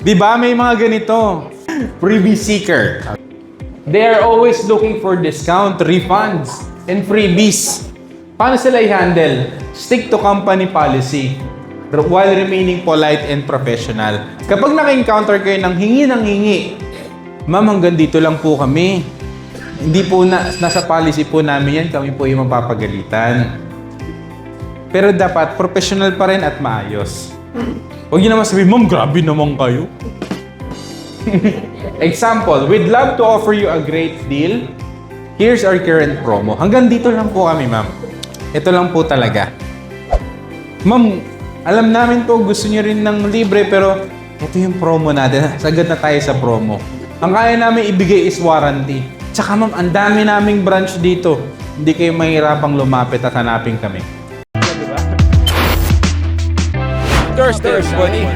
Di ba may mga ganito? Freebie seeker. They are always looking for discount, refunds, and freebies. Paano sila i-handle? Stick to company policy while remaining polite and professional. Kapag naka-encounter kayo ng hingi, ma'am, hanggang dito lang po kami. Hindi po nasa policy po namin yan, kami po yung mapapagalitan. Pero dapat professional pa rin at maayos. Huwag niyo naman sabihin, ma'am, grabe naman kayo. Example, we'd love to offer you a great deal. Here's our current promo. Hanggang dito lang po kami, ma'am. Ito lang po talaga. Ma'am, alam namin po gusto niyo rin ng libre pero ito yung promo natin. Sagad na tayo sa promo. Ang kaya namin ibigay is warranty. Tsaka ma'am, ang dami naming branch dito. Hindi kayo mahirapang lumapit at hanapin kami. Thursday, buddy.